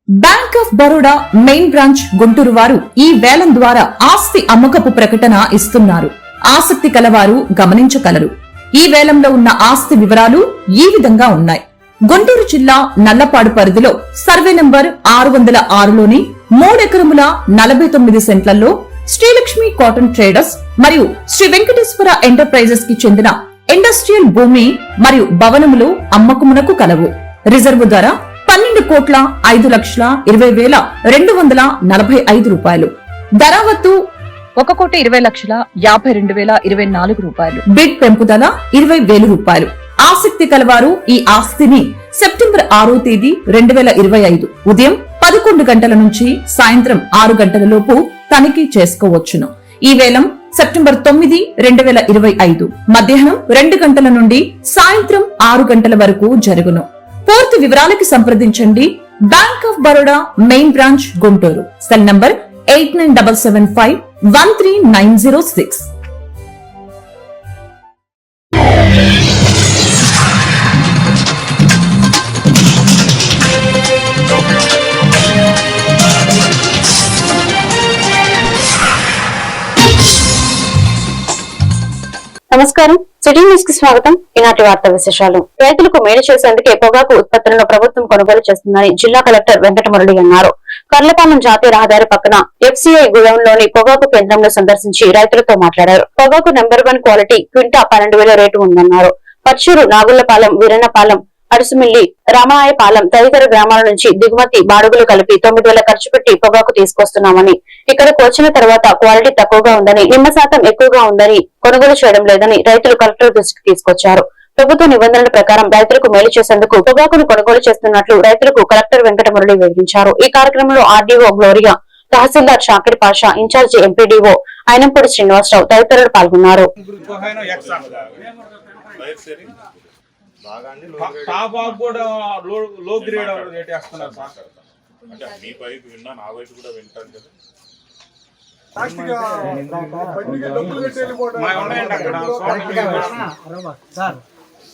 Bank of Baroda main branch Guntur వారు ఈ వేలం ద్వారా ఆస్తి అమ్మకపు ప్రకటన ఇస్తున్నారు. ఆసక్తి కలవారు గమనించగలరు. ఈ వేలంలో ఉన్న ఆస్తి వివరాలు ఈ విధంగా ఉన్నాయి. గుంటూరు జిల్లా నల్లపాడు పరిధిలో సర్వే నంబర్ 606లోని 3 ఎకరముల 49 సెంట్లలో శ్రీలక్ష్మి కాటన్ ట్రేడర్స్ మరియు శ్రీ వెంకటేశ్వర ఎంటర్ప్రైజెస్ కి చెందిన ఇండస్ట్రియల్ భూమి మరియు భవనములు అమ్మకమునకు కలవు. రిజర్వు ధర 12,20,20,245 రూపాయలు. ధరావత్తు 1,20,52,024 రూపాయలు. బిడ్ పెంపుదల 20,000 రూపాయలు. ఆసక్తి కలవారు ఈ ఆస్తిని సెప్టెంబర్ 6వ తేదీ 2025 ఉదయం 11 గంటల నుంచి సాయంత్రం 6 గంటల లోపు తనిఖీ చేసుకోవచ్చును. ఈ వేలం సెప్టెంబర్ 9, 2025 మధ్యాహ్నం 2 గంటల నుండి సాయంత్రం 6 గంటల వరకు జరుగును. పూర్తి వివరాలకి సంప్రదించండి. Bank of Baroda main branch Guntur. Cell number 8975133906. నమస్కారం, సిటీ న్యూస్ కి స్వాగతం. ఈనాటి వార్తా విశేషాలు. రైతులకు మేలు చేసేందుకే పొగాకు ఉత్పత్తులను ప్రభుత్వం కొనుగోలు చేస్తుందని జిల్లా కలెక్టర్ వెంకటమురళి అన్నారు. కర్లపాలెం జాతీయ రహదారి పక్కన FCI గోడౌన్లోని పొగాకు కేంద్రంలో సందర్శించి రైతులతో మాట్లాడారు. పొగాకు నెంబర్ 1 క్వాలిటీ క్వింటా 12,000 రేటు ఉందన్నారు. పచ్చూరు, నాగుళ్లపాలెం, వీరన్నపాలెం, అడుసుమిల్లి, రామనాయపాలెం తదితర గ్రామాల నుంచి దిగుమతి బాడుగులు కలిపి 9,000 ఖర్చు పెట్టి పొగాకు తీసుకొస్తున్నామని, ఇక్కడకు వచ్చిన తర్వాత క్వాలిటీ తక్కువగా ఉందని, నిమ్మ శాతం ఎక్కువగా ఉందని కొనుగోలు చేయడం లేదని రైతులు కలెక్టర్ దృష్టికి తీసుకొచ్చారు. ప్రభుత్వ నిబంధనల ప్రకారం రైతులకు మేలు చేసేందుకు పొగాకును కొనుగోలు చేస్తున్నట్లు రైతులకు కలెక్టర్ వెంకటమురళి వివరించారు. ఈ కార్యక్రమంలో RDO గ్లోరియా, తహసీల్దార్ షాకిర్ పాషా, ఇన్ఛార్జి MPDO అయినంపూడి శ్రీనివాసరావు తదితరులు పాల్గొన్నారు.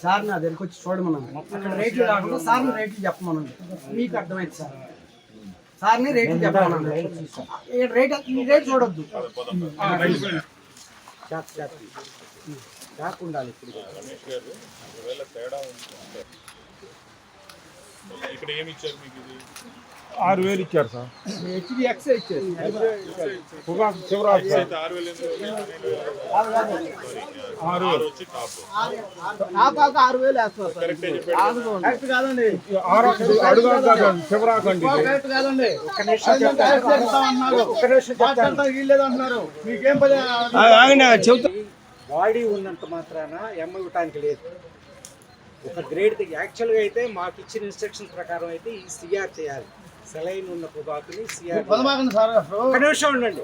సార్ నా దగ్గరికి వచ్చి చూడమన్నాను. అక్కడ రేట్లు కాకుండా సార్ని రేట్లు చెప్పమన్నాను. మీకు అర్థమైంది సార్. సార్ని రేట్లు చెప్పమన్నాను. రేట్ చూడొద్దు. ఉండాలి ఇక్కడ ఏమి ఇచ్చారు మీకు? ఇది 6,000 ఇచ్చారు సార్. HDX ఇచ్చారు. పొగాకు శివరాజు సార్. 6,000 వచ్చి టాప్ 6,000 వేస్తారు సార్. కరెక్ట్ కాదండి. అడుగు శివరాజు అండి. కరెక్ట్ కాదండి. వీళ్ళేదంటున్నారు. మీకేం పని? బాడీ ఉన్నంత మాత్రాన ఇవ్వటానికి లేదు. ఒక గ్రేడ్ యాక్చువల్గా అయితే మాకు ఇచ్చిన ఇన్స్ట్రక్షన్ ప్రకారం అయితే ఈ సిఆర్ చేయాలి. సెలైన్ ఉన్న పొగాకుని సిఆర్ ఉండండి.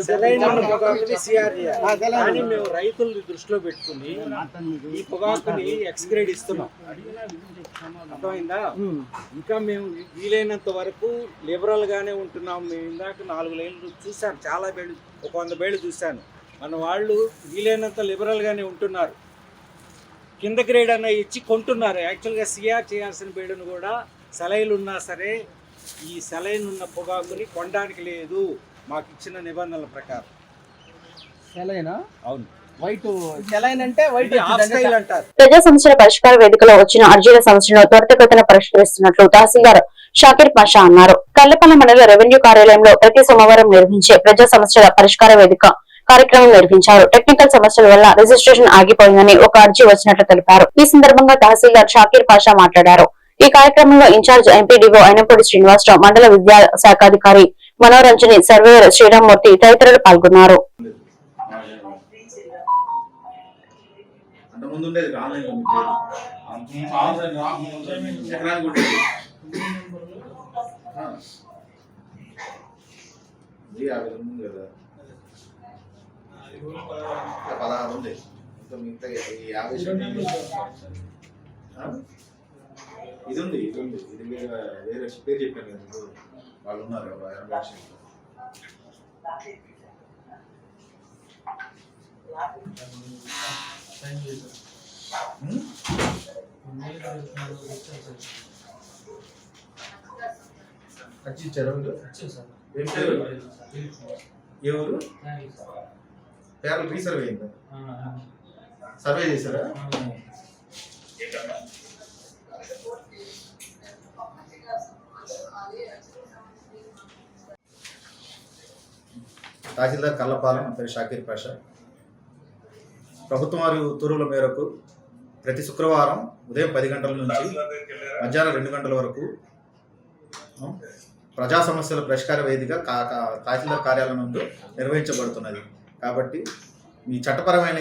సెలైన్ ఉన్న పొగాకుని సిఆర్ చేయాలి. కానీ మేము రైతుల్ని దృష్టిలో పెట్టుకుని ఈ పొగాకుని ఎక్స్ గ్రేడ్ ఇస్తున్నాం. అర్థమైందా? ఇంకా మేము వీలైనంత వరకు లిబరల్ గానే ఉంటున్నాం. మేము ఇందాక 4 లైన్లు చూశాను, చాలా బేళ్ళు, ఒక 100 బేళ్ళు చూశాను. మన వాళ్ళు వీలైనంత లిబరల్ గానే ఉంటున్నారు. కింద గ్రేడ్ అన్న ఇచ్చి కొంటున్నారు. యాక్చువల్గా సిఆర్ చేయాల్సిన బేడును కూడా సెలైన్లు ఉన్నా సరే ఈ సెలైన్ ఉన్న పొగాకుని కొనడానికి లేదు మాకు ఇచ్చిన నిబంధనల ప్రకారం. సెలైనా? అవును. వైట్ సెలైన్ అంటే వైట్ అంటారు. ప్రజా సమస్యల పరిష్కార వేదికలో వచ్చిన అర్జీల సమస్యలను త్వరితగతిన పరిష్కరిస్తున్నట్లు తహసీల్దార్ షాకిర్ పాషా అన్నారు. కల్లపల్లి మండల రెవెన్యూ కార్యాలయంలో ప్రతి సోమవారం నిర్వహించే ప్రజా సమస్యల పరిష్కార వేదిక కార్యక్రమం నిర్వహించారు. టెక్నికల్ సమస్యల వల్ల రిజిస్ట్రేషన్ ఆగిపోయిందని ఒక అర్జీ వచ్చినట్లు తెలిపారు. ఈ సందర్భంగా తహసీల్దార్ షాకిర్ పాషా మాట్లాడారు. ఈ కార్యక్రమంలో ఇన్ఛార్జ్ MPDO అయినంపూడి శ్రీనివాసరావు, మండల విద్యా శాఖాధికారి మనోరంజని, సర్వేయర్ శ్రీరామ్మూర్తి తదితరులు పాల్గొన్నారు. ఇది ఉంది. ఇది వేరే పేరు చెప్పాను కదా, వాళ్ళు ఉన్నారు. అర్జీ ఇచ్చారా మీరు? ఏం పేరు? ఏ ఊరు? పేర్లు రీసర్వే అయిందా? సర్వే చేశారా? తహసీల్దార్ కల్లపాలెం, పేరు షాకీర్ పాషా. ప్రభుత్వం వారి ఉత్తర్వుల మేరకు ప్రతి శుక్రవారం ఉదయం 10 గంటల నుంచి మధ్యాహ్నం 2 గంటల వరకు ప్రజా సమస్యల పరిష్కార వేదిక తహసీల్దార్ కార్యాలయం నందు నిర్వహించబడుతున్నది. కాబట్టి మీ చట్టపరమైన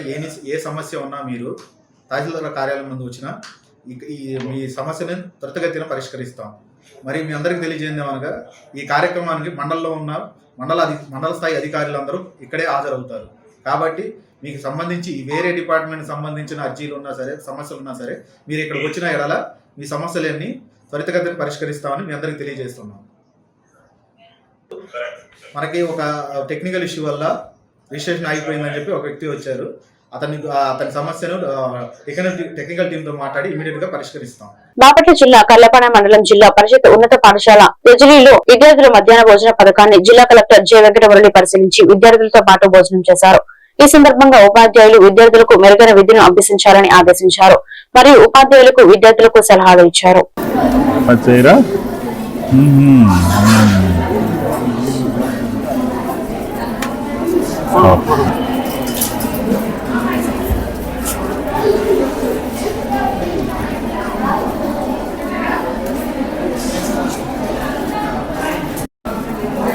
ఏ సమస్య ఉన్నా మీరు తహసీల్దార్ కార్యాలయం ముందు వచ్చిన మీ సమస్యను త్వరితగతిన పరిష్కరిస్తాం. మరి మీ అందరికీ తెలియజేయండి అనగా ఈ కార్యక్రమానికి మండలంలో ఉన్న మండల స్థాయి అధికారులందరూ ఇక్కడే హాజరవుతారు. కాబట్టి మీకు సంబంధించి వేరే డిపార్ట్మెంట్ సంబంధించిన అర్జీలు ఉన్నా సరే, సమస్యలు ఉన్నా సరే, మీరు ఇక్కడికి వచ్చిన ఎడల మీ సమస్యలన్నీ త్వరితగతిన పరిష్కరిస్తామని మీ అందరికీ తెలియజేస్తున్నాం. మనకి ఒక టెక్నికల్ ఇష్యూ వల్ల రిజిస్ట్రేషన్ ఆగిపోయిందని చెప్పి ఒక వ్యక్తి వచ్చారు. అతని సమస్యను టెక్నికల్ టీమ్ తో మాట్లాడి ఇమీడియట్ గా పరిష్కరిస్తాం. బాపట్ల జిల్లా కర్లపాలెం మండలం జిల్లా పరిషత్ ఉన్నత పాఠశాల యజులీలో విద్యార్థుల మధ్యాహ్న భోజన పథకాన్ని జిల్లా కలెక్టర్ జె వెంకటమురళి పరిశీలించి విద్యార్థులతో పాటు భోజనం చేశారు. ఈ సందర్భంగా ఉపాధ్యాయులు విద్యార్థులకు మెరుగైన విద్యను అభ్యసించాలని ఆదేశించారు. మరియు ఉపాధ్యాయులకు విద్యార్థులకు సలహాలు ఇచ్చారు.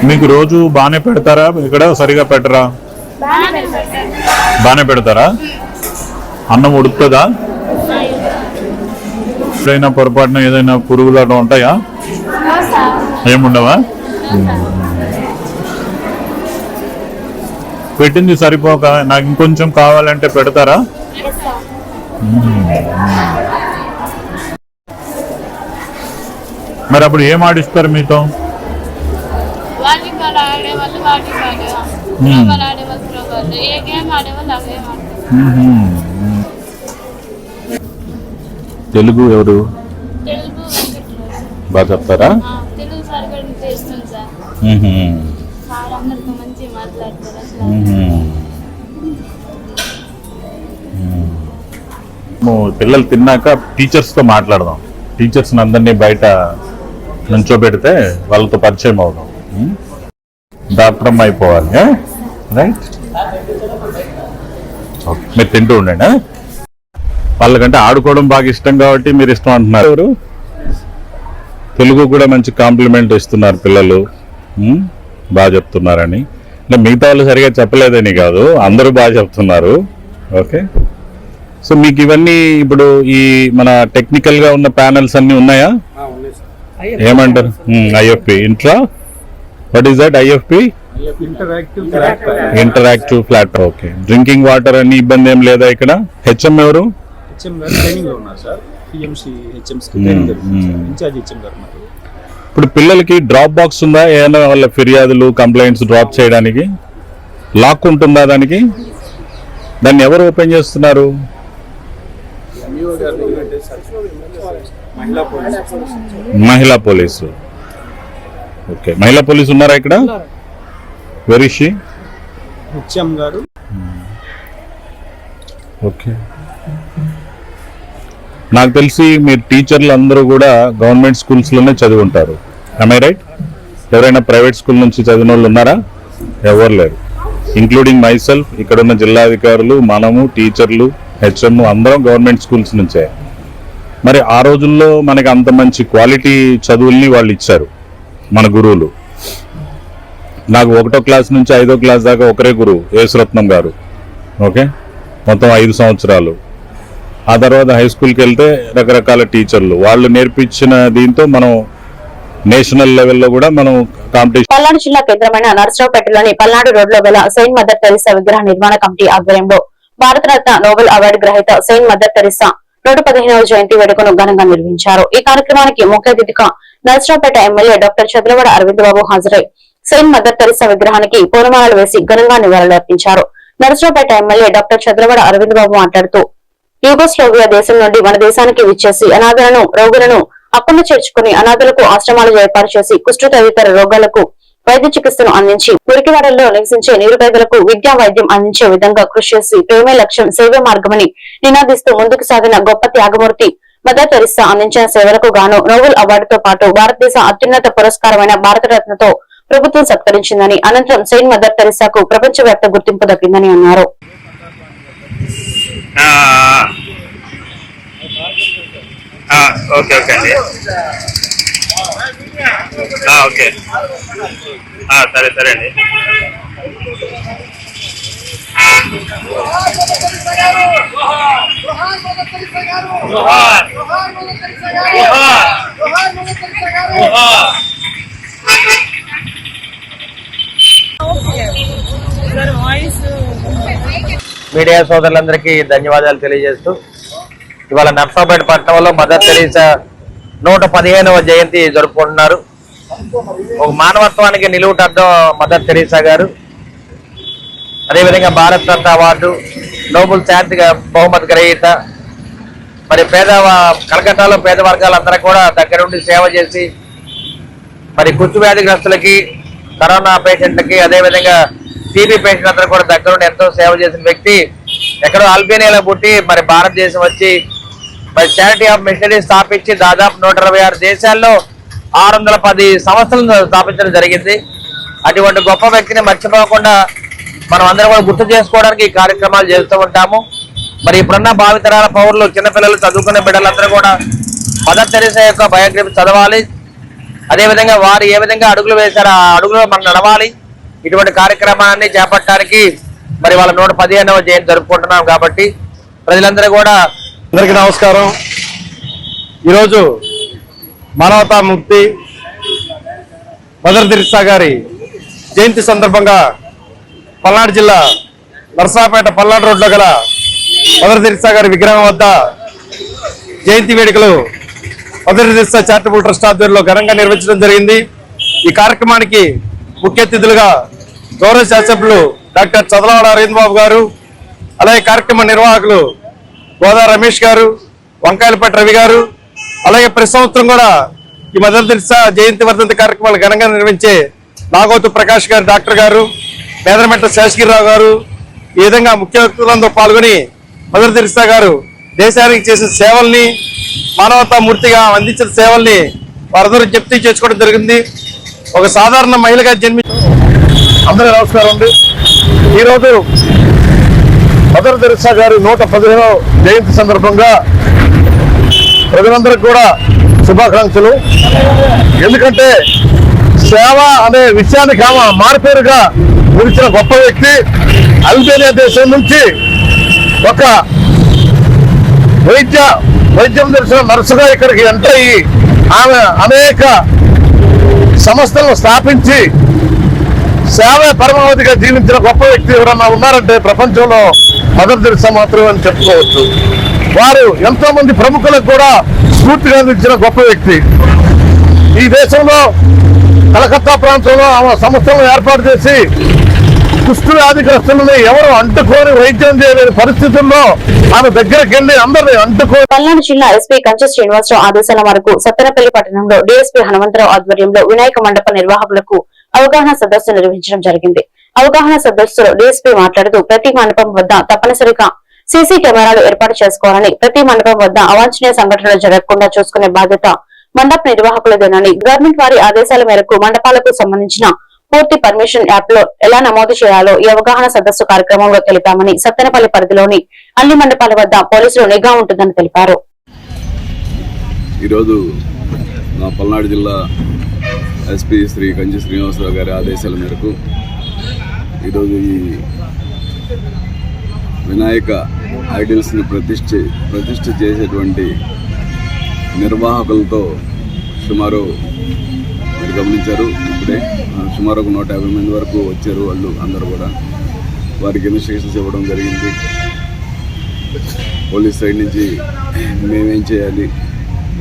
మీకు రోజు బాగానే పెడతారా? ఇక్కడ సరిగా పెట్టరా? బాగానే పెడతారా? అన్నం ఉడుకుతుందా? ఎప్పుడైనా పొరపాటున ఏదైనా పురుగులు అట్లా ఉంటాయా? ఏముండవా? పెట్టింది సరిపోక నాకు ఇంకొంచెం కావాలంటే పెడతారా? మరి అప్పుడు ఏం ఆడిస్తారు మీతో? తెలుగు ఎవరు బాగా చెప్తారా? పిల్లలు తిన్నాక టీచర్స్ తో మాట్లాడదాం. టీచర్స్ అందరినీ బయట నుంచోబెడితే వాళ్ళతో పరిచయం అవుదాం. డాక్టర్ అమ్మ అయిపోవాలి. రైట్, మీరు తింటూ ఉండండి. వాళ్ళకంటే ఆడుకోవడం బాగా ఇష్టం కాబట్టి మీరు ఇష్టం అంటున్నారు. ఎవరు తెలుగు కూడా మంచి కాంప్లిమెంట్ ఇస్తున్నారు పిల్లలు, బాగా చెప్తున్నారని. అంటే మిగతా వాళ్ళు సరిగా చెప్పలేదని కాదు, అందరూ బాగా చెప్తున్నారు. ఓకే, సో మీకు ఇవన్నీ ఇప్పుడు ఈ మన టెక్నికల్ గా ఉన్న ప్యానెల్స్ అన్ని ఉన్నాయా? ఏమంటారు? IFP intra, what is that? IFP interactive flat. Okay, drinking water అన్ని ఇబ్బంది ఏం లేదా ఇక్కడ? హెచ్ఎం ఎవరు? ఇప్పుడు పిల్లలకి డ్రాప్ బాక్స్ ఉందా? ఏమైనా వాళ్ళ ఫిర్యాదులు కంప్లైంట్స్ డ్రాప్ చేయడానికి లాక్ ఉంటుందా? దానికి దాన్ని ఎవరు ఓపెన్ చేస్తున్నారు? మహిళా పోలీసు. ఓకే, మహిళా పోలీసు ఉన్నారా ఇక్కడ? Where is she? హెచ్ఎం గారు. ఓకే, నాకు తెలిసి మీరు టీచర్లు అందరూ కూడా గవర్నమెంట్ స్కూల్స్ లోనే చదివి ఉంటారు. am I right? ఎవరైనా ప్రైవేట్ స్కూల్ నుంచి చదివిన వాళ్ళు ఉన్నారా? ఎవరు లేరు, ఇంక్లూడింగ్ మై సెల్ఫ్. ఇక్కడ ఉన్న జిల్లాధికారులు, మనము, టీచర్లు, హెచ్ఎం అందరం గవర్నమెంట్ స్కూల్స్ నుంచే. మరి ఆ రోజుల్లో మనకి అంత మంచి క్వాలిటీ చదువుల్ని వాళ్ళు ఇచ్చారు మన గురువులు. నాకు 1వ క్లాస్ నుంచి 5వ క్లాస్ దాకా ఒకరే గురువు, యేసురత్నం గారు. ఓకే, మొత్తం 5 సంవత్సరాలు. ఆ తర్వాత హై స్కూల్కి వెళ్తే రకరకాల టీచర్లు, వాళ్ళు నేర్పించిన దీంతో మనం నేషనల్ లెవెల్లో కూడా మనం కాంపిటీషన్. పల్నాడు జిల్లా కేంద్రమైన నరసరావుపేటలోని పల్నాడు రోడ్లో గల సెయింట్ మదర్ తెరిసా విగ్రహ నిర్మాణ కమిటీ ఆధ్వర్యంలో భారతరత్న నోబెల్ అవార్డు గ్రహీత సెయింట్ మదర్ తెరిసా 115వ జయంతి వేడుకను ఘనంగా నిర్వహించారు. ఈ కార్యక్రమానికి ముఖ్య అతిథిగా నరసరావుపేట ఎమ్మెల్యే డాక్టర్ చదలవాడ అరవింద్ బాబు హాజరై సెయింట్ మదర్ తెరిసా విగ్రహానికి పూలమాలలు వేసి ఘనంగా నివాళులర్పించారు. నరసరావుపేట ఎమ్మెల్యే డాక్టర్ చదలవాడ అరవింద్ బాబు మాట్లాడుతూ యూగోస్లోవియా దేశం నుండి మన దేశానికి విచ్చేసి అనాథలను, రోగులను అక్కున చేర్చుకుని అనాథులకు ఆశ్రమాలు ఏర్పాటు చేసి కుష్టు తదితర రోగాలకు వైద్య చికిత్సను అందించి మురికివాడల్లో నివసించే నిరుపేదలకు విద్యా వైద్యం అందించే విధంగా కృషి చేసి ప్రేమే లక్ష్యం సేవే మార్గమని నినాదిస్తూ ముందుకు సాగిన గొప్ప త్యాగమూర్తి మదర్ తెరిసా అందించిన సేవలకు గాను నోబెల్ అవార్డుతో పాటు భారతదేశ అత్యున్నత పురస్కారమైన భారతరత్నతో ప్రభుత్వం సత్కరించిందని, అనంతరం సెయింట్ మదర్ తెరిసాకు ప్రపంచవ్యాప్త గుర్తింపు దక్కిందని అన్నారు. సరే అండి. మీడియా సోదరులందరికీ ధన్యవాదాలు తెలియజేస్తూ ఇవాళ నర్సాపేట పట్టణంలో మదర్ తెరీసా 115వ జయంతి జరుపుకుంటున్నారు. ఒక మానవత్వానికి నిలువుటద్దం మదర్ తెరీసా గారు. అదేవిధంగా భారత రత్న అవార్డు, నోబెల్ శాంతి బహుమతి గ్రహీత. మరి కలకత్తాలో పేద వర్గాలందరూ కూడా దగ్గరుండి సేవ చేసి మరి కుష్టు వ్యాధిగ్రస్తులకి, కరోనా పేషెంట్లకి, అదేవిధంగా టీబీ పేషెంట్ అందరూ కూడా దగ్గరుండి ఎంతో సేవ చేసిన వ్యక్తి. ఎక్కడో అల్బేనియాలో పుట్టి మరి భారతదేశం వచ్చి మరి చారిటీ ఆఫ్ మిషనరీ స్థాపించి దాదాపు 126 దేశాల్లో 610 సంస్థలను స్థాపించడం జరిగింది. అటువంటి గొప్ప వ్యక్తిని మర్చిపోకుండా మనం అందరం కూడా గుర్తు చేసుకోవడానికి ఈ కార్యక్రమాలు చేస్తూ ఉంటాము. మరి ఇప్పుడున్న భావితరాల పౌరులు, చిన్నపిల్లలు, చదువుకునే బిడ్డలందరూ కూడా మదర్ తెరీసా యొక్క బయోగ్రఫీ చదవాలి. అదేవిధంగా వారు ఏ విధంగా అడుగులు వేశారో ఆ అడుగులో మనం నడవాలి. ఇటువంటి కార్యక్రమాన్ని చేపట్టడానికి మరి వాళ్ళ 115వ జయంతి జరుపుకుంటున్నాం కాబట్టి ప్రజలందరూ కూడా అందరికీ నమస్కారం. ఈరోజు మానవతామూర్తి మదర్ తెరీసా గారి జయంతి సందర్భంగా పల్నాడు జిల్లా నర్సాపేట పల్నాడు రోడ్లో గల మదర్ తెరీసా గారి విగ్రహం వద్ద జయంతి వేడుకలు మదర్ తెరీసా చారిటబుల్ ట్రస్ట్ ఆధ్వర్యంలో ఘనంగా నిర్వహించడం జరిగింది. ఈ కార్యక్రమానికి ముఖ్య అతిథులుగా గౌరవ శాసనసభ్యులు డాక్టర్ చదలవాడ అరవింద్ బాబు గారు, అలాగే కార్యక్రమ నిర్వాహకులు గోదా రమేష్ గారు, వంకాయలపేట రవి గారు, అలాగే ప్రతి సంవత్సరం కూడా ఈ మదర్ తెరీసా జయంతి వర్ధంతి కార్యక్రమాలు ఘనంగా నిర్వహించే నాగోతు ప్రకాష్ గారు, డాక్టర్ గారు, పేదరమెట్ట శేషగిరిరావు గారు, ఈ విధంగా ముఖ్య వ్యక్తులందరూ పాల్గొని మదర్ తెరీసా గారు దేశానికి చేసిన సేవల్ని, మానవతామూర్తిగా అందించిన సేవల్ని వారందరూ జ్ఞప్తి చేసుకోవడం జరిగింది. ఒక సాధారణ మహిళగా అందరూ నమస్కారం అండి. ఈరోజు మదర్ తెరీసా గారి 115వ జయంతి సందర్భంగా ప్రజలందరికీ కూడా శుభాకాంక్షలు. ఎందుకంటే సేవ అనే విషయానికి ఆమె మారుపేరుగా నిలిచిన గొప్ప వ్యక్తి. అల్బేనియా దేశం నుంచి ఒక వైద్యం తెలిసిన నర్సుగా ఇక్కడికి ఎంటర్ అయ్యి ఆమె అనేక సంస్థలను స్థాపించి సేవ పరమావధిగా జీవించిన గొప్ప వ్యక్తి ఎవరన్నా ఉన్నారంటే ప్రపంచంలో మదర్ తెరీసా మాత్రమే అని చెప్పుకోవచ్చు. వారు ఎంతో మంది ప్రముఖులకు కూడా స్ఫూర్తిగా నిలిచిన గొప్ప వ్యక్తి. ఈ దేశంలో కలకత్తా ప్రాంతంలో ఆమె సంస్థలను ఏర్పాటు చేసి కుష్టు వ్యాధిగ్రస్తులని ఎవరు అంటుకొని వైద్యం చేయలేని పరిస్థితుల్లో ఆమె దగ్గరికి వెళ్లి అందరినీ పల్నాడు జిల్లా ఎస్పీ కంచె శ్రీనివాసరావు ఆదేశాల మేరకు సత్తెనపల్లి పట్టణంలో డీఎస్పీ హనుమంతరావు ఆధ్వర్యంలో వినాయక మండప నిర్వాహకులకు అవగాహన సదస్సు నిర్వహించడం జరిగింది. అవగాహన సదస్సులో డీఎస్పీ మాట్లాడుతూ ప్రతి మండపం వద్ద తప్పనిసరిగా సీసీ కెమెరాలు ఏర్పాటు చేసుకోవాలని, ప్రతి మండపం వద్ద అవాంఛనీయ సంఘటనలు జరగకుండా చూసుకునే బాధ్యత మండప నిర్వాహకులదేనని, గవర్నమెంట్ వారి ఆదేశాల మేరకు మండపాలకు సంబంధించిన పూర్తి పర్మిషన్ యాప్ లో ఎలా నమోదు చేయాలో ఈ అవగాహన సదస్సు కార్యక్రమంలో తెలిపామని, సత్తెనపల్లి పరిధిలోని అన్ని మండపాల వద్ద పోలీసులు నిఘా ఉంటుందని తెలిపారు. ఈరోజు నా పల్నాడు జిల్లా ఎస్పీ శ్రీ కంచె శ్రీనివాసరావు గారి ఆదేశాల మేరకు ఈరోజు ఈ వినాయక ఐడల్స్ని ప్రతిష్ఠ చేసేటువంటి నిర్వాహకులతో సుమారు మీరు గమనించారు, ఇప్పుడే సుమారు ఒక 150 మంది వరకు వచ్చారు. వాళ్ళు అందరూ కూడా వారికి ఇన్స్ట్రక్షన్స్ ఇవ్వడం జరిగింది. పోలీస్ సైడ్ నుంచి మేమేం చేయాలి,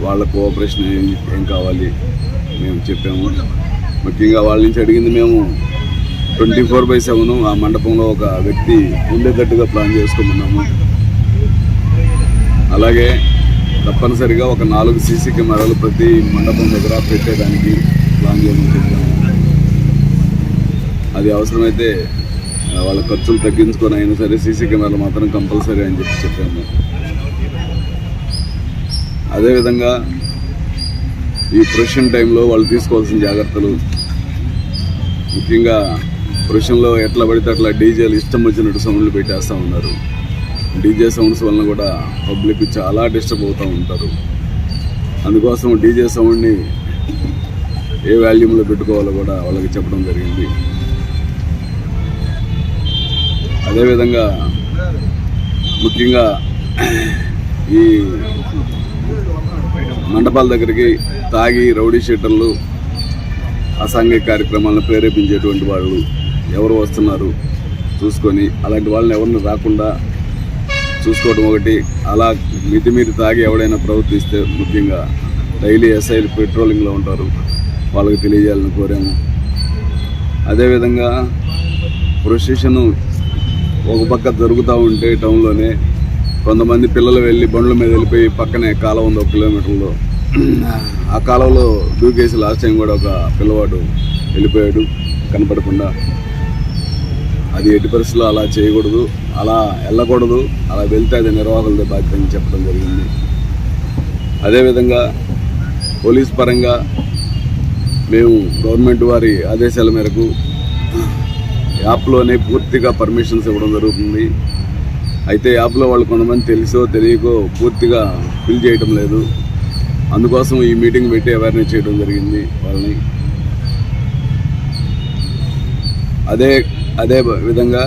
వాళ్ళ కోఆపరేషన్ ఏం కావాలి మేము చెప్పాము. ముఖ్యంగా వాళ్ళ నుంచి అడిగింది మేము 24/7 ఆ మండపంలో ఒక వ్యక్తి ఉండేటట్టుగా ప్లాన్ చేసుకోమన్నాము. అలాగే తప్పనిసరిగా ఒక 4 సీసీ కెమెరాలు ప్రతి మండపం దగ్గర పెట్టేదానికి ప్లాన్ చేయమని చెప్పాము. అది అవసరమైతే వాళ్ళ ఖర్చులు తగ్గించుకొని అయినా సరే సీసీ కెమెరాలు మాత్రం కంపల్సరీ అని చెప్పాము. అదేవిధంగా ఈ ప్రొఫెషన్ టైంలో వాళ్ళు తీసుకోవాల్సిన జాగ్రత్తలు, ముఖ్యంగా ప్రొఫెషన్లో ఎట్లా పడితే అట్లా డీజేలు ఇష్టం వచ్చినట్టు సౌండ్లు పెట్టేస్తూ ఉన్నారు. డీజే సౌండ్స్ వలన కూడా పబ్లిక్ చాలా డిస్టర్బ్ అవుతూ ఉంటారు. అందుకోసం డీజే సౌండ్ని ఏ వాల్యూమ్లో పెట్టుకోవాలో కూడా వాళ్ళకి చెప్పడం జరిగింది. అదేవిధంగా ముఖ్యంగా ఈ మండపాల దగ్గరికి తాగి రౌడీ షీటర్లు, అసాంఘిక కార్యక్రమాలను ప్రేరేపించేటువంటి వాళ్ళు ఎవరు వస్తున్నారు చూసుకొని అలాంటి వాళ్ళని ఎవరిని రాకుండా చూసుకోవడం ఒకటి. అలా మితిమీరి తాగి ఎవడైనా ప్రవర్తిస్తే ముఖ్యంగా డైలీ ఎస్ఐలు పెట్రోలింగ్లో ఉంటారు, వాళ్ళకి తెలియజేయాలని కోరాము. అదేవిధంగా ప్రొసెషన్ ఒక పక్క జరుగుతూ ఉంటే టౌన్లోనే కొంతమంది పిల్లలు వెళ్ళి బండ్ల మీద వెళ్ళిపోయి పక్కనే కాలువ ఉంది 1 కిలోమీటర్లో, ఆ కాలువలో దూకేసి లాస్ట్ టైం కూడా ఒక పిల్లవాడు వెళ్ళిపోయాడు కనపడకుండా. అది ఎట్టి పరిస్థితుల్లో అలా చేయకూడదు, అలా వెళ్ళకూడదు. అలా వెళ్తే అది నిర్వాహకులదే బాధ్యత అని చెప్పడం జరిగింది. అదేవిధంగా పోలీస్ పరంగా మేము గవర్నమెంట్ వారి ఆదేశాల మేరకు యాప్లోనే పూర్తిగా పర్మిషన్స్ ఇవ్వడం జరుగుతుంది. అయితే యాప్లో వాళ్ళు కొంతమంది తెలుసో తెలియకో పూర్తిగా ఫిల్ చేయడం లేదు. అందుకోసం ఈ మీటింగ్ పెట్టి అవేర్నెస్ చేయడం జరిగింది వాళ్ళని. అదే విధంగా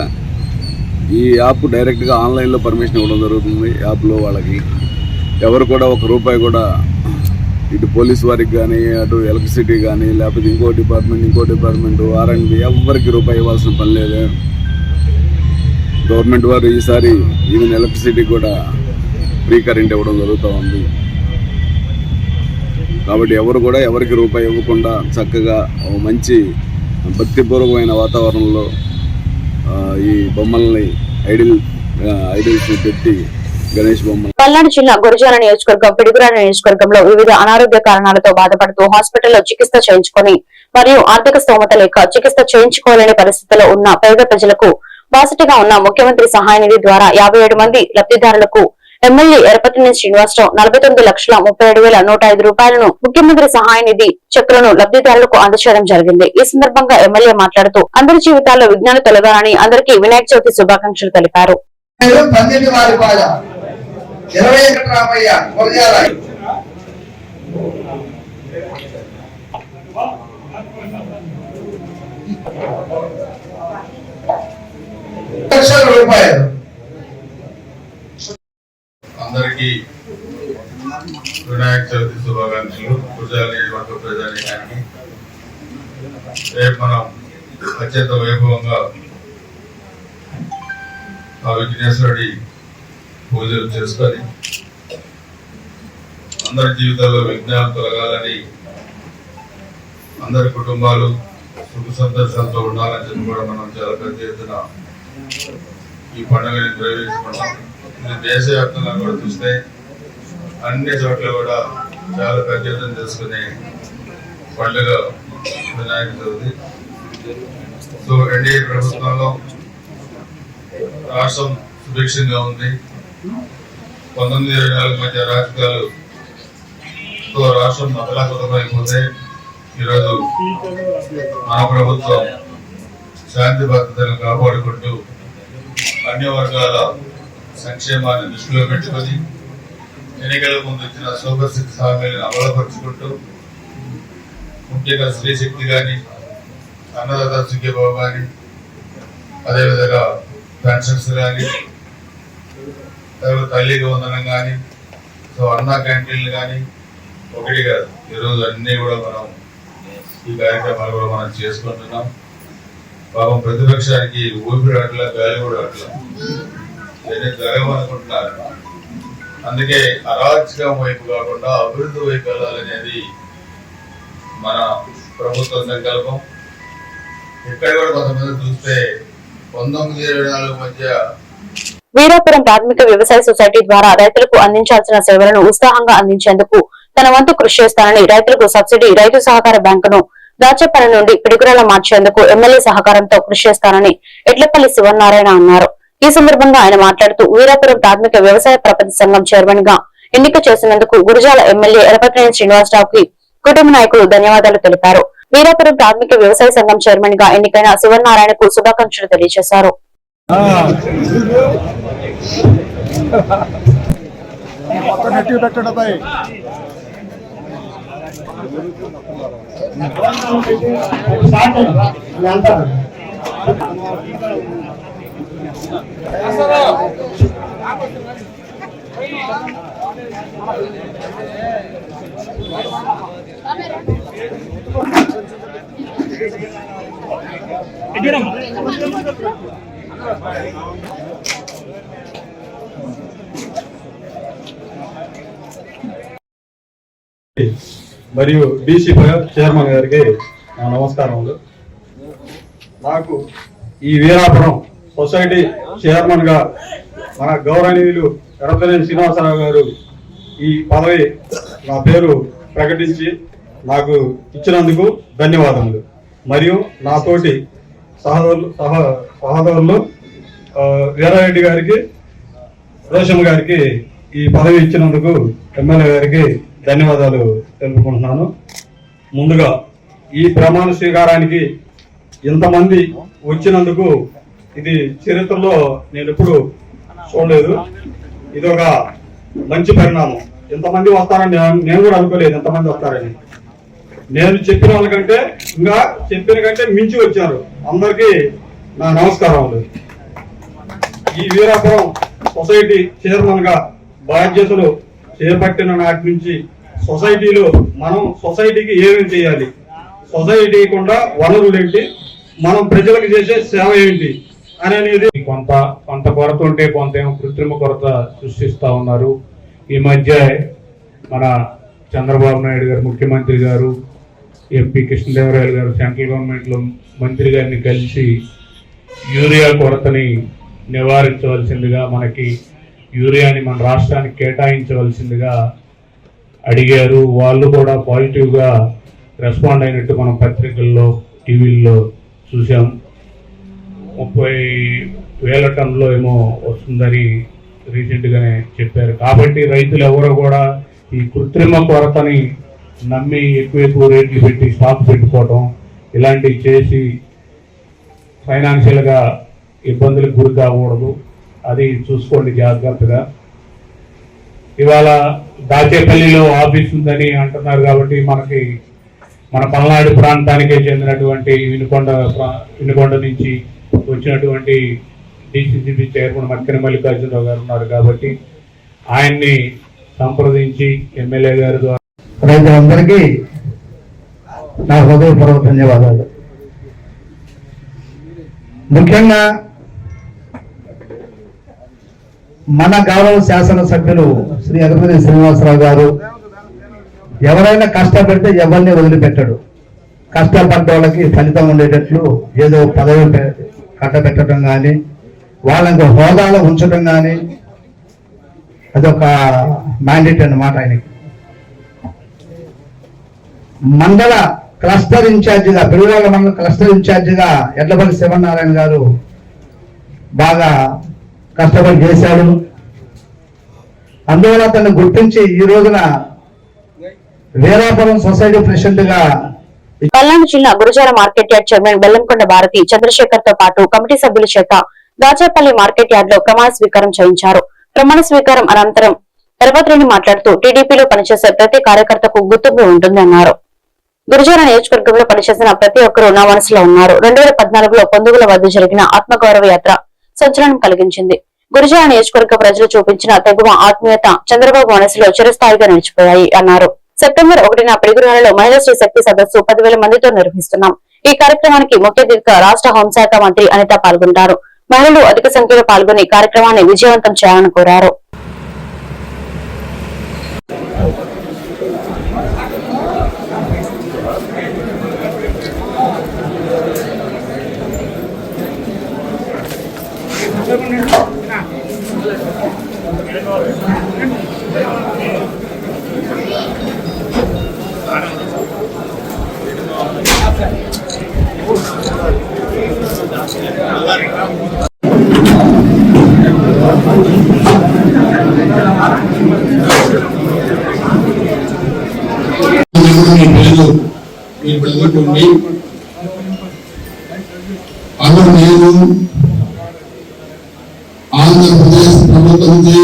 ఈ యాప్ డైరెక్ట్గా ఆన్లైన్లో పర్మిషన్ ఇవ్వడం జరుగుతుంది. యాప్లో వాళ్ళకి ఎవరు కూడా ₹1 కూడా ఇటు పోలీస్ వారికి కానీ అటు ఎలక్ట్రిసిటీ కానీ లేకపోతే ఇంకో డిపార్ట్మెంట్ R&B ఎవరికి ₹1 ఇవ్వాల్సిన పని లేదు. గవర్నమెంట్ వారు ఈసారి ఈవెన్ ఎలక్ట్రిసిటీ కూడా ఫ్రీ కరెంట్ ఇవ్వడం జరుగుతూ ఉంది. కాబట్టి ఎవరు కూడా ఎవరికి ₹1 ఇవ్వకుండా చక్కగా మంచి భక్తిపూర్వకమైన వాతావరణంలో ఈ బొమ్మల్ని ఐడిల్స్ పెట్టి గణేష్ బొమ్మలు. పల్నాడు జిల్లా గురజాల నియోజకవర్గం పిడుగురాల నియోజకవర్గంలో వివిధ అనారోగ్య కారణాలతో బాధపడుతూ హాస్పిటల్లో చికిత్స చేయించుకొని మరియు ఆర్థిక స్తోమత లేక చికిత్స చేయించుకోలేని పరిస్థితిలో ఉన్న పేద ప్రజలకు బాసటగా ఉన్న ముఖ్యమంత్రి సహాయ నిధి ద్వారా 57 మంది లబ్ధిదారులకు ఎమ్మెల్యే ఎరపతినేని శ్రీనివాసరావు 49,37,105 రూపాయలను ముఖ్యమంత్రి సహాయ నిధి చెక్కులను లబ్ధిదారులకు అందజేయడం జరిగింది. ఈ సందర్భంగా ఎమ్మెల్యే మాట్లాడుతూ అందరి జీవితాల్లో విజ్ఞానం తొలగాలని అందరికీ వినాయక చవితి శుభాకాంక్షలు తెలిపారు. అందరికీ వినాయక చవితి శుభాకాంక్షలు. గురజాల నియోజకవర్గ ప్రజానీకానికి రేపు మనం అత్యంత వైభవంగా ఆ విఘ్నేశ్వరుడి పూజలు చేసుకొని అందరి జీవితాల్లో విఘ్నాలు తొలగాలని, అందరి కుటుంబాలు సుఖ సంతోషాలతో ఉండాలని చెప్పి కూడా మనం చాలా పెద్ద ఎత్తున ఈ పండుగని నిర్వహించుకున్నాం. ఇది దేశవ్యాప్తంగా కూడా చూస్తే అన్ని చోట్ల కూడా చాలా పెద్ద ఎత్తున చేసుకునే పండుగ వినాయక చవితి. సో ఎన్డీఏ ప్రభుత్వంలో రాష్ట్రం సుభిక్షంగా ఉంది. 1924 మధ్య రాజకీయాలతో రాష్ట్రం అతలాకుతమైపోతే ఈరోజు మన ప్రభుత్వం శాంతి భద్రతలను కాపాడుకుంటూ అన్ని వర్గాల సంక్షేమాన్ని దృష్టిలో పెట్టుకుని ఎన్నికల ముందు ఇచ్చిన సూపర్ 6 హామీలను అమలుపరుచుకుంటూ ముఖ్యంగా స్త్రీ శక్తి కానీ, అన్నదాత సుఖీభావ కానీ, అదేవిధంగా పెన్షన్స్ కానీ, తల్లికి వందనం కానీ, సో అన్నా క్యాంటీన్లు కానీ ఒకటి కాదు, ఈరోజు అన్ని కూడా మనం ఈ కార్యక్రమాలు కూడా మనం చేసుకుంటున్నాం. పాపం ప్రతిపక్షానికి ఊపిరి అట్లా, గాలి కూడా అట్లా ఏదైనా జరగమనుకుంటున్నారు. అందుకే అరాచకం వైపు కాకుండా అభివృద్ధి వైపు వెళ్ళాలనేది మన ప్రభుత్వ సంకల్పం. ఇక్కడ కూడా కొంతమంది చూస్తే 1924 మధ్య వీరాపురం ప్రాథమిక వ్యవసాయ సొసైటీ ద్వారా రైతులకు అందించాల్సిన సేవలను ఉత్సాహంగా అందించేందుకు తన వంతు కృషి చేస్తానని, రైతులకు సబ్సిడీ రైతు సహకార బ్యాంకును దాచేపల్లి నుండి పిడుగురాల మార్చేందుకు ఎమ్మెల్యే సహకారంతో కృషి చేస్తానని ఎడ్లపల్లి శివనారాయణ అన్నారు. ఈ సందర్భంగా ఆయన మాట్లాడుతూ వీరాపురం ప్రాథమిక వ్యవసాయ ప్రపంచ సంఘం చైర్మన్ గా ఎన్నిక చేసినందుకు గురజాల ఎమ్మెల్యే ఎరపతినేని శ్రీనివాసరావుకి కుటుంబ నాయకులు ధన్యవాదాలు తెలిపారు. వీరాపురం ప్రాథమిక వ్యవసాయ సంఘం చైర్మన్ గా ఎన్నికైన శివనారాయణకు శుభాకాంక్షలు తెలియజేశారు. మరియు డీసీ చైర్మన్ గారికి నమస్కారములు. నాకు ఈ వీరాపురం సొసైటీ చైర్మన్ గా మన గౌరవనీయులు ఎరపతినేని శ్రీనివాసరావు గారు ఈ పదవి నా పేరు ప్రకటించి నాకు ఇచ్చినందుకు ధన్యవాదములు. మరియు నాతోటి సహోదరులు వీరారెడ్డి గారికి, రోషం గారికి ఈ పదవి ఇచ్చినందుకు ఎమ్మెల్యే గారికి ధన్యవాదాలు తెలుపుకుంటున్నాను. ముందుగా ఈ ప్రమాణ స్వీకారానికి ఇంతమంది వచ్చినందుకు ఇది చరిత్రలో నేను ఎప్పుడు చూడలేదు. ఇది ఒక మంచి పరిణామం. ఇంతమంది వస్తారని నేను కూడా అనుకోలేదు, ఎంతమంది వస్తారని. నేను చెప్పిన వాళ్ళకంటే ఇంకా చెప్పిన కంటే మించి వచ్చారు. అందరికీ నా నమస్కారములు. ఈ వీరాపురం సొసైటీ చైర్మన్ గా బాధ్యతలు చేపట్టిన నాటి నుంచి సొసైటీలో మనం సొసైటీకి ఏమేమి చేయాలి, సొసైటీ కూడా వనరులు ఏంటి, మనం ప్రజలకు చేసే సేవ ఏంటి అనేది కొంత కొరత ఉంటే కొంత కృత్రిమ కొరత సృష్టిస్తా ఉన్నారు. ఈ మధ్య మన చంద్రబాబు నాయుడు గారు, ముఖ్యమంత్రి గారు, ఎంపీ కృష్ణదేవరాయలు గారు సెంట్రల్ గవర్నమెంట్ లో మంత్రి గారిని కలిసి యూరియా కొరతని నివారించవలసిందిగా, మనకి యూరియాని మన రాష్ట్రానికి కేటాయించవలసిందిగా అడిగారు. వాళ్ళు కూడా పాజిటివ్ గా రెస్పాండ్ అయినట్టు మనం పత్రికల్లో, టీవీల్లో చూసాం. 30,000 టన్నులో ఏమో వస్తుందని రీసెంట్ గానే చెప్పారు. కాబట్టి రైతులు ఎవరు కూడా ఈ కృత్రిమ కొరతని నమ్మి ఎక్కువ రేట్లు పెట్టి స్టాక్ పెట్టుకోవడం ఇలాంటివి చేసి ఫైనాన్షియల్ గా ఇబ్బందులకు గురి కాకూడదు. అది చూసుకోండి జాగ్రత్తగా. ఇవాళ దాచేపల్లిలో ఆఫీస్ ఉందని అంటున్నారు కాబట్టి మనకి మన పల్నాడు ప్రాంతానికే చెందినటువంటి వినుకొండ నుంచి వచ్చినటువంటి డిసిసిబి చైర్మన్ మక్కిన మల్లికార్జునరావు గారు ఉన్నారు కాబట్టి ఆయన్ని సంప్రదించి ఎమ్మెల్యే గారి ద్వారా రైతులందరికీ నా హృదయపూర్వక ధన్యవాదాలు. ముఖ్యంగా మన గౌరవ శాసనసభ్యులు శ్రీ ఎరపతినేని శ్రీనివాసరావు గారు ఎవరైనా కష్టపెడితే ఎవరిని వదిలిపెట్టడు. కష్టపడ్డ వాళ్ళకి ఫలితం ఉండేటట్లు ఏదో పదవి కట్టబెట్టడం కానీ, వాళ్ళకి హోదాలో ఉంచడం కానీ అదొక మ్యాండేట్ అన్నమాట ఆయనకి. మండల క్లస్టర్ ఇన్ఛార్జిగా, పిడుగురాల మండల క్లస్టర్ ఇన్ఛార్జిగా ఎడ్లపల్లి శివనారాయణ గారు బాగా కష్టపడి చేశాడు. అందువల్ల అతన్ని గుర్తించి ఈ రోజున వీరాపురం సొసైటీ ప్రెసిడెంట్ గా పల్నాడు జిల్లా Gurazala market yard chairman Bellamkonda Bharathi Chandrasekhar తో పాటు కమిటీ సభ్యుల చేత దాచేపల్లి మార్కెట్ యార్డ్ లో ప్రమాణ స్వీకారం చేయించారు. ప్రమాణ స్వీకారం అనంతరం ఎరపతినేని మాట్లాడుతూ టీడీపీలో పనిచేసే ప్రతి కార్యకర్తకు గుర్తింపు ఉంటుంది అన్నారు. గురజాల నియోజకవర్గంలో పనిచేసిన ప్రతి ఒక్కరూ నా మనసులో ఉన్నారు. 2014లో పొందుగుల వద్ద జరిగిన ఆత్మగౌరవ యాత్ర సంచలనం కలిగించింది. గురజాల నియోజకవర్గ ప్రజలు చూపించిన తెగువ ఆత్మీయత చంద్రబాబు మనసులో చిరస్థాయిగా నిలిచిపోయాయి అన్నారు. సెప్టెంబర్ 1న పిడుగురాలలో మహిళా శ్రీ శక్తి సదస్సు 10,000 మందితో నిర్వహిస్తున్నాం. ఈ కార్యక్రమానికి ముఖ్య అతిథిగా రాష్ట్ర హోంశాఖ మంత్రి అనిత పాల్గొంటారు. మహిళలు అధిక సంఖ్యలో పాల్గొని కార్యక్రమాన్ని విజయవంతం చేయాలని కోరారు. చదువుకోండి. అలా నేను ఆంధ్రప్రదేశ్ ప్రభుత్వంచే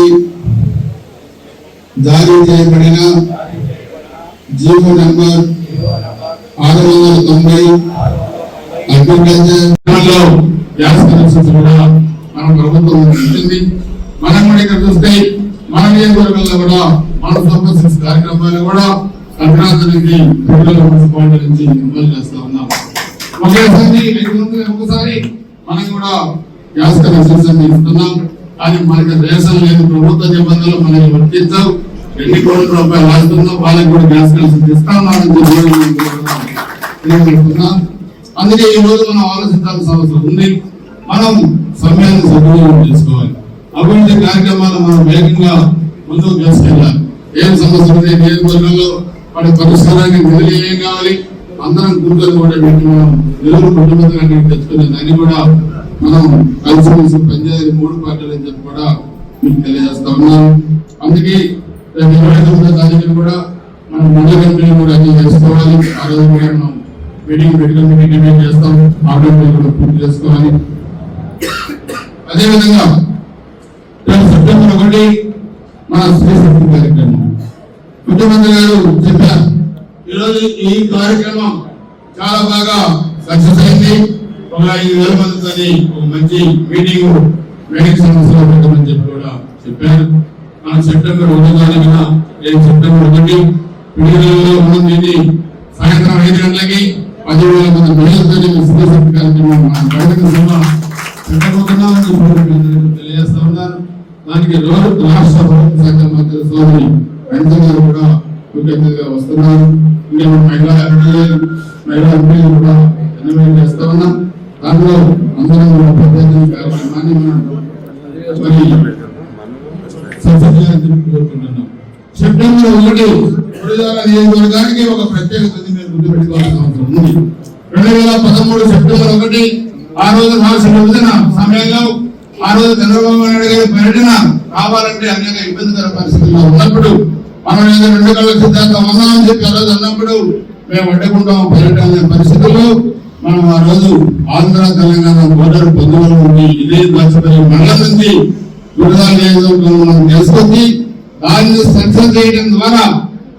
జారీ చేయబడిన GO number 690 agriculture gas connections కూడా మన ప్రభుత్వం ఇచ్చింది. మనం కూడా ఇక్కడ చూస్తే మన నియోజకవర్గంలో కూడా మన సూపర్ 6 కార్యక్రమాలు కూడా సంక్రాంతికి మున్సిపాలిటీ నుంచి అమలు చేస్తా ఉన్నాం. ఒకసారి మనం కూడా గ్యాస్ కనెక్షన్స్ అన్ని ఇస్తున్నాం. కానీ మనకి రేషన్ లేని ప్రభుత్వ నిబంధనలు మనకి వర్తించవు. 2 కోట్ల రూపాయలు రాస్తున్నాం, వాళ్ళకి కూడా గ్యాస్ కనెక్షన్స్ ఇస్తామని అందుకే ఈ రోజు మనం ఆలోచించాల్సిన అవసరం ఉంది. మనం సమయాన్ని సద్వినియోగం చేసుకోవాలి. అభివృద్ధి కార్యక్రమాలు మనం వేగంగా ముందుకు తీసుకెళ్ళాలి. ఏం సమస్య ఉంది నియోజకవర్గంలో వాటి పరిష్కారానికి నిధులు ఏం కావాలి, అందరం కూర్చొని కూడా మనం నిధులు కుటుంబాన్ని తెచ్చుకునే దాన్ని కూడా మనం కలిసి పనిచేయాలి. 3 పార్టీలు అని చెప్పి కూడా మీకు తెలియజేస్తా ఉన్నాం. అందుకే 29వ తారీఖున కూడా మనం మండల కమిటీలు కూడా అన్ని చేసుకోవాలి. ఆ రోజు కూడా మనం మీటింగ్ మీటింగ్ చేస్తాం. ఆర్డర్ కూడా పూర్తి చేసుకోవాలి. అదేవిధంగా సెప్టెంబర్ 1 మన స్త్రీ శక్తి కార్యక్రమం ముఖ్యమంత్రి గారు చెప్పారు. ఈరోజు ఈ కార్యక్రమం చాలా బాగా సక్సెస్ అయింది. ఒక 5,000 మందితో ఒక మంచి మీటింగ్ వేదిక సమస్యలో పెట్టమని చెప్పి కూడా చెప్పారు. మన సెప్టెంబర్ 1 తారీఖున సెప్టెంబర్ 1 పిడిలో ఉన్న దీన్ని సాయంత్రం 5 గంటలకి 10,000 మంది మహిళలతో స్త్రీ శక్తి కార్యక్రమం మన బయటకు పెట్టబోతున్నామని తెలియజేస్తా ఉన్నారు. దానికి రాష్ట్ర ప్రభుత్వ శాఖ మంత్రి సోదరి అనిత గారు కూడా ముఖ్యంగా వస్తున్నారు. ఇంకా మహిళా ఎంపీలు కూడా ఎన్నికలు చేస్తా ఉన్నాం. దాంట్లో అందరం ప్రత్యేక కార్యక్రమాన్ని మనం కోరుకుంటున్నాం. సెప్టెంబర్ 1 గురుజాల నియోజకవర్గానికి ఒక ప్రత్యేకత మీరు గుర్తుపెట్టుకోవాల్సిన అవసరం ఉంది. 2013 సెప్టెంబర్ 1 ఆ రోజు రాష్ట్ర విభజన సమయంలో ఆ రోజు చంద్రబాబు నాయుడు గారి పర్యటన కావాలంటే అనేక ఇబ్బందికర పరిస్థితుల్లో ఉన్నప్పుడు మనం 2 కళ్ళ సిద్ధాంతం ఉన్నామని చెప్పి ఆ రోజు అన్నప్పుడు మేము అడ్డుకుంటాం పర్యటన పరిస్థితుల్లో మనం ఆ రోజు ఆంధ్ర తెలంగాణ బోర్డర్ బంధువుల నుండి ఇదే దాచిపోయే మండలం నుంచి గురుజాల నియోజకవర్గంలో మనం చేసుకొచ్చి దాన్ని సక్సెస్ చేయడం ద్వారా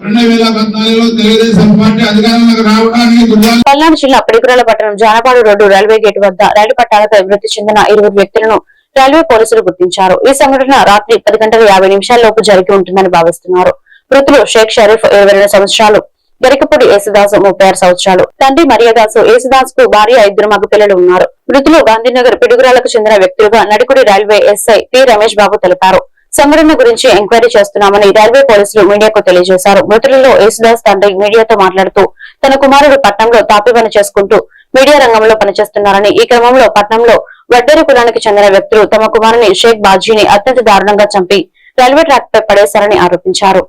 2014లో తెలుగుదేశం పార్టీ అధికారంలోకి రావడానికి పల్నాడు జిల్లా పిడుగురాల పట్టణం జానపాడు రోడ్డు రైల్వే గేట్ వద్ద రైలు పట్టాలపై మృతి చెందిన 20 వ్యక్తులను రైల్వే పోలీసులు గుర్తించారు. ఈ సంఘటన రాత్రి 10:50 లోపు జరిగి ఉంటుందని భావిస్తున్నారు. మృతులు షేక్ షరీఫ్ 22 సంవత్సరాలు, గరికపూడి యేసుదాస్ 36 సంవత్సరాలు, తండ్రి మరియదాసు. యేసుదాస్ కు భార్య 2 మగ పిల్లలు ఉన్నారు. మృతులు గాంధీనగర్ పిడుగురాలకు చెందిన వ్యక్తులుగా Nadikudi railway SI P Ramesh Babu తెలిపారు. సంఘటన గురించి ఎంక్వైరీ చేస్తున్నామని రైల్వే పోలీసులు మీడియాకు తెలియజేశారు. మృతులలో యేసుదాస్ తండ్రి మీడియాతో మాట్లాడుతూ తన కుమారుడు పట్నంలో తాపి పని చేసుకుంటూ మీడియా రంగంలో పనిచేస్తున్నారని, ఈ క్రమంలో పట్నంలో వడ్డేరి కులానికి చెందిన వ్యక్తులు తమ కుమారుని షేక్ బాజీని అత్యంత దారుణంగా చంపి రైల్వే ట్రాక్ పై పడేశారని ఆరోపించారు.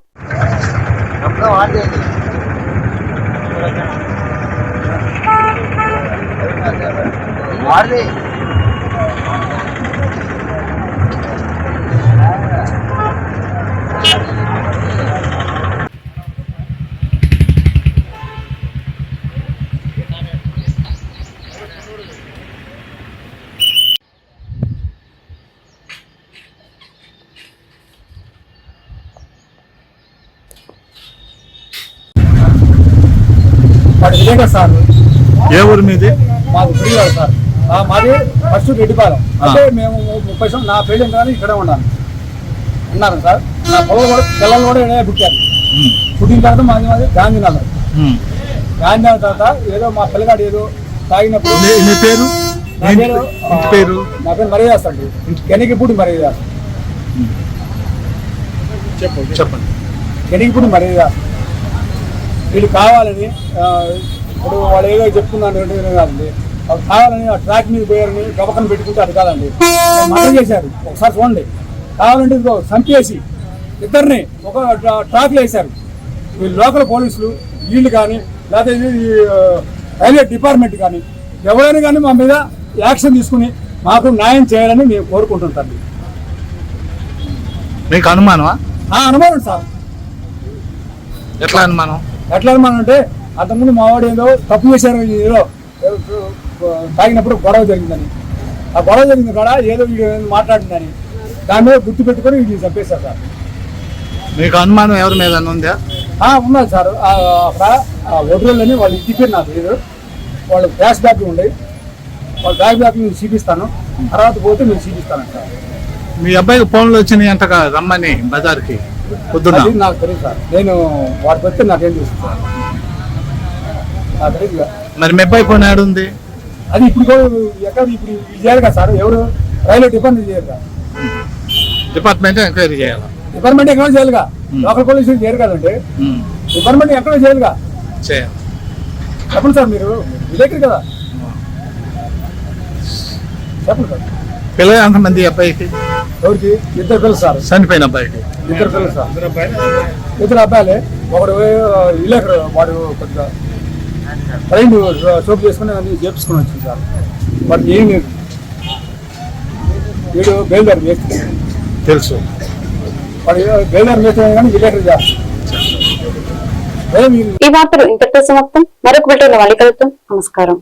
సార్ ఏ ఊరు మీది? మాది పిడిగారు సార్. మాది ఫస్ట్ రెడ్డిపాలెం. అంటే మేము 30 సంవత్సరాలు నా పెళ్లి కానీ ఇక్కడే ఉన్నాను సార్. నా పిల్లలు కూడా ఇక్కడే పుట్టారు. పుట్టిన తర్వాత మాది గాంధీనగర్. గాంధీనగర్ తర్వాత ఏదో మా పిల్లగాడు ఏదో తాగినప్పుడు మీ పేరు? నా పేరు మర్యాద అండి, కెనికిపూడి మర్యాద. చెప్పండి. కెనికిపూడి మర్యాద. వీళ్ళు కావాలని ఇప్పుడు వాళ్ళు ఏదో చెప్తున్నాను కాదండి, వాళ్ళు కావాలని ఆ ట్రాక్ మీద పోయారని గబకం పెట్టుకుంటే అది కాదండి. మర్డర్ చేశారు. ఒకసారి చూడండి. కావాలంటే చంపేసి ఇద్దరిని ఒక ట్రాక్లో వేశారు. వీళ్ళు లోకల్ పోలీసులు వీళ్ళు కానీ లేకపోతే రైల్వే డిపార్ట్మెంట్ కానీ ఎవరైనా కానీ మా మీద యాక్షన్ తీసుకుని మాకు న్యాయం చేయాలని మేము కోరుకుంటుంటాం. మీకు అనుమానమా? అనుమానం సార్. ఎట్లా అనుమానం? ఎట్లా అనుమానం అంటే అంతకుముందు మావాడు ఏదో తప్పు చేశారు, ఏదో తాగినప్పుడు గొడవ జరిగిందని, ఆ గొడవ జరిగింది కూడా ఏదో వీడు మాట్లాడిందని దాని మీద గుర్తు పెట్టుకొని వీడిని చంపేశారు సార్. మీకు అనుమానం ఎవరి మీద ఉందా? ఉన్నది సార్. అక్కడ ఒడ్రోళ్ళని వాళ్ళు ఇంటి పేరు నాకు లేదు, వాళ్ళు ఫ్లాష్ బ్యాక్ ఉండేవి, వాళ్ళ బ్యాక్ నేను చూపిస్తాను, తర్వాత పోతే మీరు చూపిస్తాను సార్. మీ అబ్బాయికి ఫోన్లు వచ్చినాయి అంట రమ్మని బజార్కి పొద్దున్న? నాకు తెలియదు సార్, నేను వాడికి వస్తే నాకేం చూస్తాను నాకు తెలియదు. మరి మీ అబ్బాయి ఫోన్ యాడ్ ఉంది? అది ఇప్పుడు ఎక్కడ ఇప్పుడు చేయాలి కదా సార్, ఎవరు రైల్వే డిపార్ట్మెంట్ చేయాలి కదా, డిపార్ట్మెంట్ ఎంక్వైరీ చేయాలి. డిపార్ట్మెంట్ ఎక్కడ చేయాలిగా, లోకల్ పోలీసులు చేయరు కదండి, డిపార్ట్మెంట్ ఎక్కడ చేయాలిగా. చెప్పండి సార్, మీరు విలేకరు కదా, చెప్పండి సార్. పిల్లలు ఎంతమంది అబ్బాయికి? ఎవరికి? 2 పిల్లలు సార్. చనిపోయిన అబ్బాయికి 2 పిల్లలు సార్. 2 అబ్బాయిలే. ఒకడు విలేకరు, వాడు కొద్దిగా ట్రైన్ సోపు చేసుకుని అన్ని చేపించుకుని వచ్చింది సార్. వాడికి ఏం లేదు, వీడు బయలుదేరి వేస్తుంది తెలుసు, వాడు బయలుదేరి వేస్తే కానీ విలేకరు చేస్తారు. ఈ వార్తలు ఇంతటితో సమాప్తం. మరొక బిడ్డలో మళ్ళీ కలుద్దాం. నమస్కారం.